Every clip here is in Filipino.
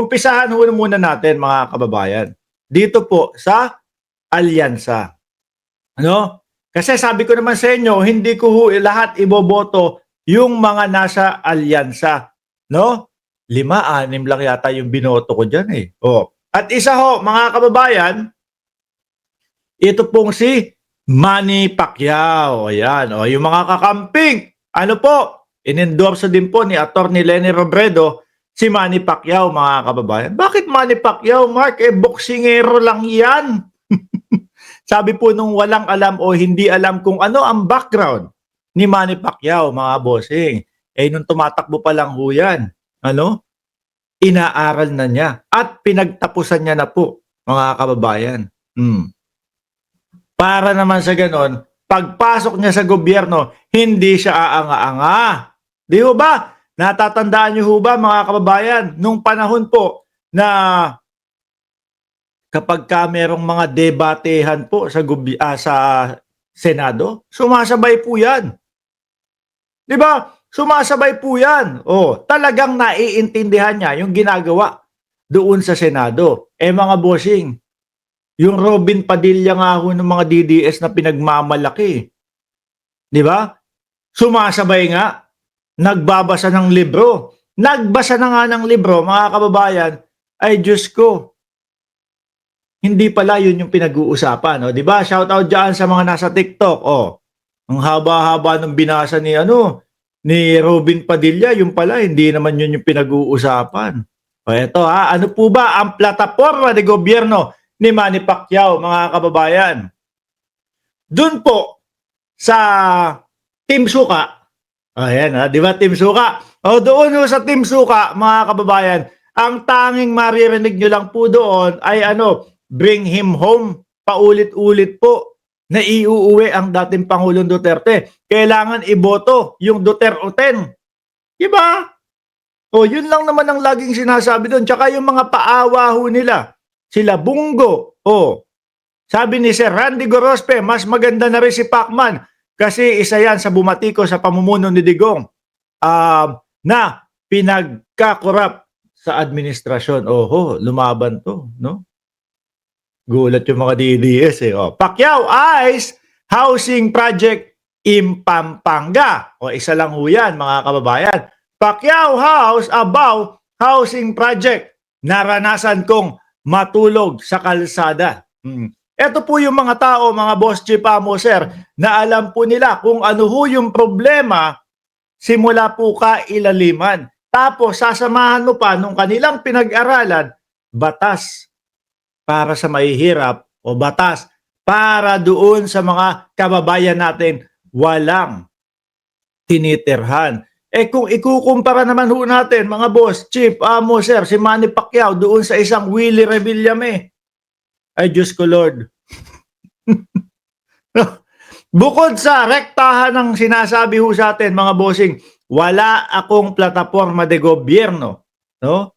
umpisahan muna natin mga kababayan. Dito po sa alyansa. Ano? Kasi sabi ko naman sa inyo, hindi ko lahat iboboto yung mga nasa alyansa. No? 5, 6 lang yata yung binoto ko dyan eh. Oh. At isa ho, mga kababayan, ito pong si Manny Pacquiao. Ayan. O, yung mga kakamping. Ano po? In-endorse din po ni Atty. Leni Robredo si Manny Pacquiao, mga kababayan. Bakit Manny Pacquiao, Mark? Boksingero lang yan. Sabi po nung walang alam o hindi alam kung ano ang background ni Manny Pacquiao, mga bossing. Nung tumatakbo pa lang ho yan, inaaral na niya at pinagtapusan niya na po, mga kababayan. Para naman sa ganon, pagpasok niya sa gobyerno, hindi siya aanga-anga. Di ho ba? Natatandaan niyo ho ba, mga kababayan, nung panahon po na kapag merong mga debatehan po sa Senado, sumasabay po yan. Di ba? Sumasabay po yan. Talagang naiintindihan niya yung ginagawa doon sa Senado. Mga bossing, yung Robin Padilla nga ho ng mga DDS na pinagmamalaki. Di ba? Sumasabay nga. Nagbabasa ng libro. Nagbasa na nga ng libro, mga kababayan, ay Diyos ko, hindi pala yun yung pinag-uusapan. No? Di ba? Shout out dyan sa mga nasa TikTok. Ang haba-haba ng binasa ni Robin Padilla, yung pala, hindi naman yun yung pinag-uusapan. Eto ano po ba ang plataforma de gobyerno ni Manny Pacquiao, mga kababayan? Doon po sa Team Suka. Ayan di ba Team Suka? Doon sa Team Suka, mga kababayan, ang tanging maririnig nyo lang po doon ay bring him home. Paulit-ulit po na iuuwi ang dating Pangulong Duterte. Kailangan iboto yung Duterte. Diba? Yun lang naman ang laging sinasabi doon. Tsaka yung mga paawa ho nila. Sila Bungo. Sabi ni Sir Randy Gorospe, mas maganda na rin si Pacman kasi isa yan sa bumatiko sa pamumuno ni Digong na pinagkakorap sa administrasyon. Lumaban to, no? Gulat yung mga DDS Pacquiao Eyes Housing Project in Pampanga. Isa lang ho yan, mga kababayan. Pacquiao House Abao Housing Project. Naranasan kong matulog sa kalsada. Ito po yung mga tao, mga boss chief sir, na alam po nila kung ano ho yung problema simula po kailaliman. Tapos sasamahan mo pa nung kanilang pinag-aralan, batas para sa mahihirap o batas para doon sa mga kababayan natin walang tinitirhan. Kung ikukumpara naman ho natin, mga boss, chief, sir, si Manny Pacquiao doon sa isang Willie Revillame, ay Diyos ko Lord. Bukod sa rektahan ng sinasabi ho sa atin, mga bossing, wala akong plataforma de gobyerno. No?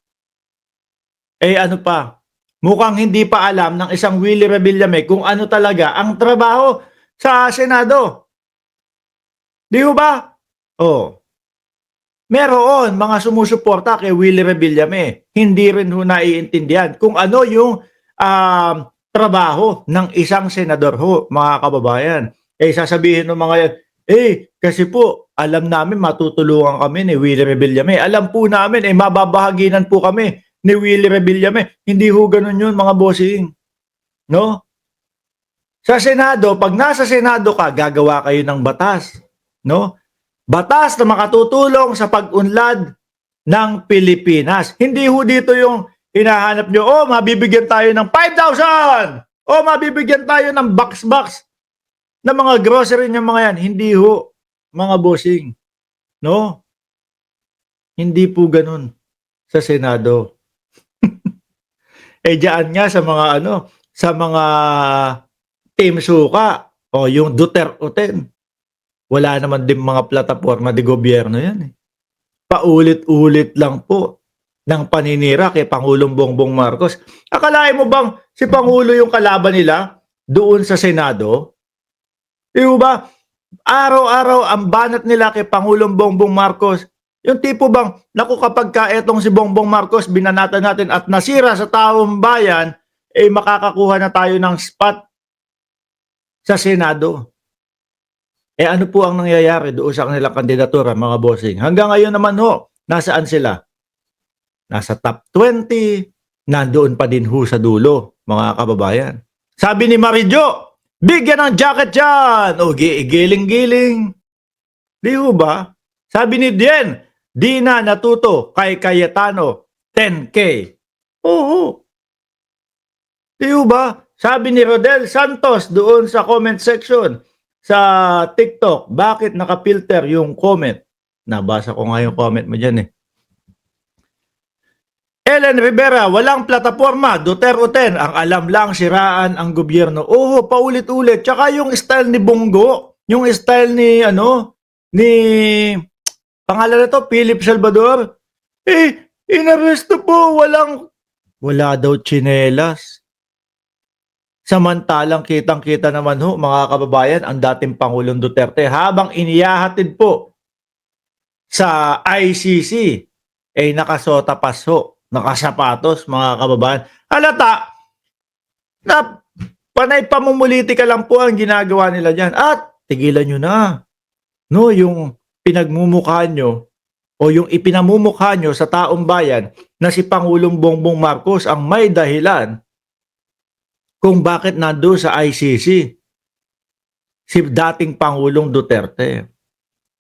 Ano pa? Mukhang hindi pa alam ng isang Willie Revillame kung ano talaga ang trabaho sa Senado. Di ba? Meron mga sumusuporta kay Willie Revillame. Hindi rin ho naiintindihan kung ano yung trabaho ng isang senador ho, mga kababayan. Sasabihin ng mga yan, kasi po, alam namin matutulungan kami ni Willie Revillame. Alam po namin, mababahaginan po kami ni Willie Revillame. Hindi ho ganun yun, mga bossing. No? Sa Senado, pag nasa Senado ka, gagawa kayo ng batas. No? Batas na makatutulong sa pag-unlad ng Pilipinas. Hindi ho dito yung hinahanap nyo, mabibigyan tayo ng 5,000! Mabibigyan tayo ng box-box na mga grocery ng mga yan. Hindi ho, mga bossing. No? Hindi po ganun sa Senado. Diyan nga sa mga sa mga Team Suka yung Duterte. Wala naman din mga plataforma de gobyerno yan. Paulit-ulit lang po ng paninira kay Pangulong Bongbong Marcos. Akalain mo bang si Pangulo yung kalaban nila doon sa Senado? Ba? Araw-araw ang banat nila kay Pangulong Bongbong Marcos, Yung tipo bang, naku kapag ka etong si Bongbong Marcos binanatan natin at nasira sa taong bayan, eh makakakuha na tayo ng spot sa Senado. Eh ano po ang nangyayari doon sa kanilang kandidatura, mga bossing? Hanggang ngayon naman ho, nasaan sila? Nasa top 20, nandoon pa din ho sa dulo, mga kababayan. Sabi ni Marijo, bigyan ng jacket yan! O giling-giling. Di ho ba? Sabi ni Dien, di na natuto kay Cayetano, 10K. Oo. Di ho ba? Sabi ni Rodel Santos doon sa comment section sa TikTok, bakit nakapilter yung comment? Nabasa ko nga yung comment mo dyan eh. Ellen Rivera, walang plataforma, Duterte, ang alam lang siraan ang gobyerno. Oo, paulit-ulit. Tsaka yung style ni Bongo, yung style ni, ni, pangalan na to, Philip Salvador, inaresto po, wala daw tsinelas. Samantalang kitang-kita naman ho, mga kababayan, ang dating Pangulong Duterte, habang iniyahatid po sa ICC, ay nakasotapas ho, nakasapatos, mga kababayan. Halata na panay pamumulitika lang po ang ginagawa nila dyan. At tigilan nyo na. No, yung pinagmumukha nyo o yung ipinamumukha nyo sa taong bayan na si Pangulong Bongbong Marcos ang may dahilan kung bakit nando sa ICC si dating Pangulong Duterte.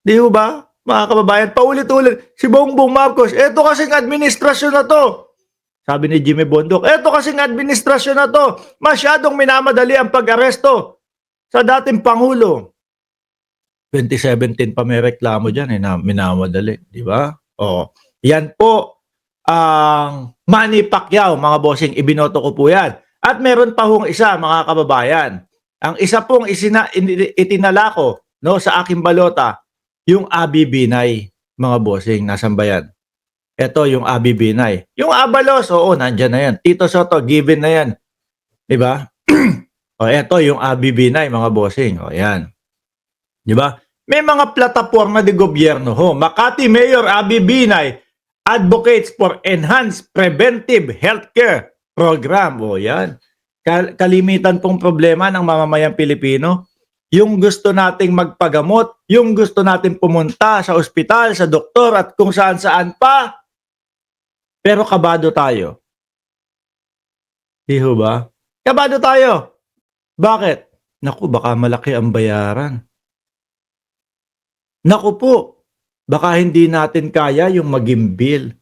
Di ba? Mga kababayan, paulit-ulit, si Bongbong Marcos, eto kasing administrasyon na to. Sabi ni Jimmy Bondok, eto kasing administrasyon na to, masyadong minamadali ang pag-aresto sa dating Pangulo. 2017 pa may reklamo dyan na minamadali, di ba? O, yan po ang Manny Pacquiao, mga bossing, ibinoto ko po yan. At meron pa hong isa, mga kababayan. Ang isa pong itinala ko no, sa aking balota, yung Abi Binay, mga bossing, nasan ba yan? Ito yung Abi Binay. Yung Abalos, oo, nandyan na yan. Tito Soto, given na yan. Diba? O, ito yung Abi Binay, mga bossing. O, yan. Diba? May mga plataforma de gobyerno ho. Makati Mayor Abi Binay advocates for enhanced preventive healthcare program. O, yan. Kalimitan pong problema ng mamamayang Pilipino. Yung gusto nating magpagamot, yung gusto nating pumunta sa ospital, sa doktor at kung saan-saan pa. Pero kabado tayo. Di ho ba? Kabado tayo. Bakit? Naku, baka malaki ang bayaran. Naku po, baka hindi natin kaya yung mag-imbil.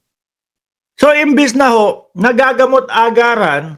So, imbis na ho, nagagamot agaran,